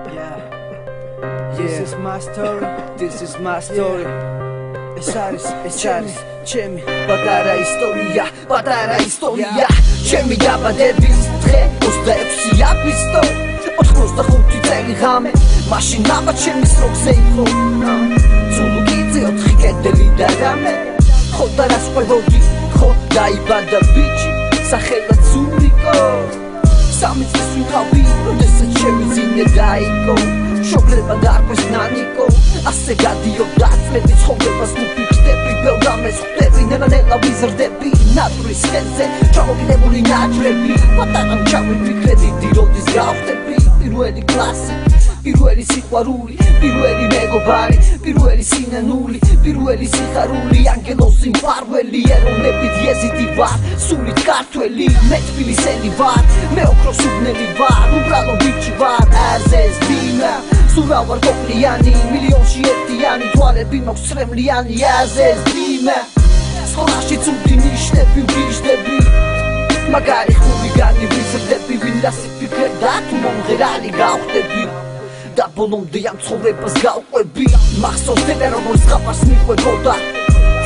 This is my story, this is my story. Es არის ჩემი პატარა ისტორია, ჩემი დაბადების დღე 26 აგვისტო 85 წელი ღამე, მაშინ აბა ჩემის როქზე იყო ზულუგიძე 4 კედელი და რამე, ხო და რას ყვებოდი, ხო დაიბადა ბიჭი, სახელად ზულიკო, 3 წლის ვიყავი, როდესაც ჩემი ძინე დაიკო, მშობლება დარქვეს ნანიკო, ასე გადიოდა წლები ცხოვრებას მიფიქრდები, ბევრამეს ხვდები, ნელა ვიზრდები, ნატურის ხელზე ჩამოკიდებული ნაჭრები, პატარა მჩავი კრედიტი როდის გავხდები, პირველი კლასი, პირველი სიყვარული, პირველი მეგობარი, პირველი სინანული, პირველი სიხარული, ანგელოზი მფარველი, ეროვნებით იეზიდი ვარ, სულით ქართველი, მე თბილისელი ვარ, მე ოქროს უბნელი ვარ, უბრალო ბიჭი ვარ, აზეს ბინა, სურა ვარ გოკლიანი, მილიონში ერთიანი, თვალები მაქვს ცრემლიანი, აზეს ბინა, სკოლაში ცუდი ნიშნები ვიждები, მაგარი ხულიგანი ვიზრდები, ვინ რას იფიქრებდა, თუ მომღერალი გავხდები და ბოლომდე ამ ცხოვრებას გავყვები, მახსოვს დედა როგორც ზღაპარს მიყვებოდა,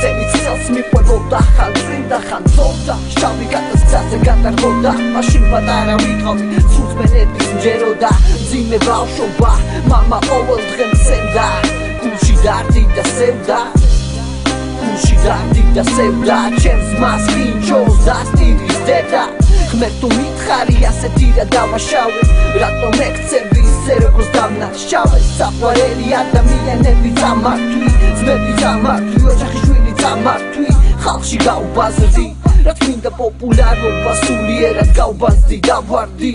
წელიც წელს მიყვებოდა, ხან წინ და ხან წოვდა, შავი გატას გზაზე გადარგოდა, მაშინ პატარა ვიყავი, სულწმენების მჯეროდა, მძიმე ბავშვობა, მამა ყოველ დღე მცემდა, გულში დარდი და სევდა, ჩემს მას ვინჩოს დასტირის დედა, ღმერთო მითხარი ასეთი რა დავაშავე, რატომ ეკცევი ისე როგორც დამნაშავე, საყვარელი ადამიანები წამართვი, ძმები წამართვი, ოჯახის შვილი წამართვი, ხალხში გავბაზრდი, რაც მინდა პოპულარობა სულიერად გავბაზრდი, დავარდი,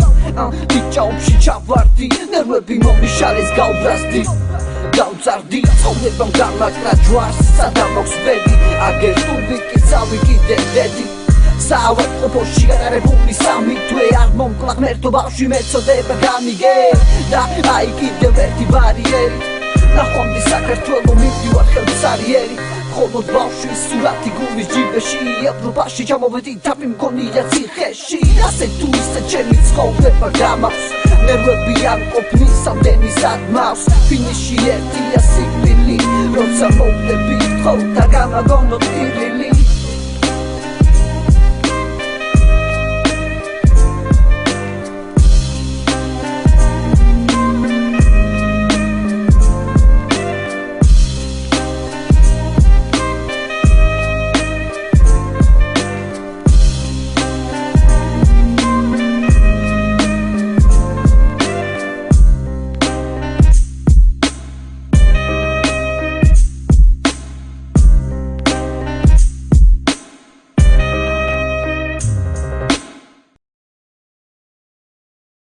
ბიჭაობში ჩავარდი, ნერვები მომიშალეს გავბრაზდი, გავწარდი, ცხოვრებამ გამაკრა ჯვარს, სადამ მოქვს ბედი, აგერ ტუბი კი წავიკიდე დედი, საავადმყოფოში გადარებული 3 თვე, არ მომკლა ღმერთო ბავშვი მეწოდება გამიგე და აი კიდევ ერთი ბარიერი, ნახვამდი საქართველო მივდივარ ხელმსარიერი, მხოლოდ ბავშვის სურათი გულის ჯიბეში, ევროპაში ჩამოვედი თავი მგონია ციხეში, ასე თუ ისე ჩემი ცხოვრება გამავს, ნერვები არ ყოფნის სამდენი სადმავს, ფინიში ერთია სიკვდილი, როცა მოვლები, ხო და გამაგონო ტირილი,